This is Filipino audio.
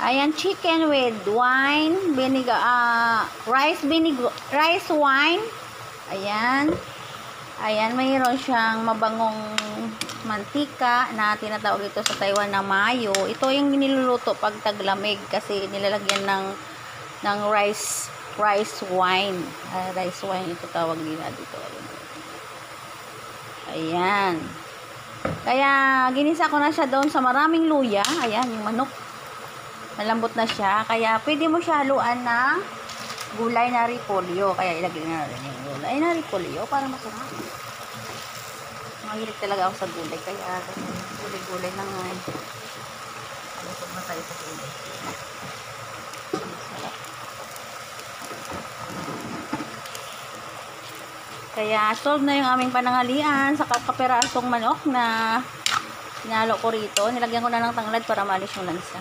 Ayan, chicken with wine, vinegar, rice wine. Ayan. Ayan, mayroon siyang mabangong mantika na tinatawag ito sa Taiwan na mayo. Ito yung niluluto pag taglamig kasi nilalagyan ng rice wine. Rice wine ito tawag nila dito. Ayan. Kaya ginisa ko na siya doon sa maraming luya. Ayan, yung manok. Malambot na siya. Kaya pwede mo siya haluan ng gulay na repolyo. Kaya ilagay na rin yung gulay na repolyo para masarap. Mahilig talaga ako sa gulay. Kaya gulay-gulay lang. Alusog na tayo sa gulay. Masarap. Kaya solve na yung aming pananghalian sa kaperasong manok na sinalo ko rito. Nilagyan ko na ng tanglad para maalis yung lansa.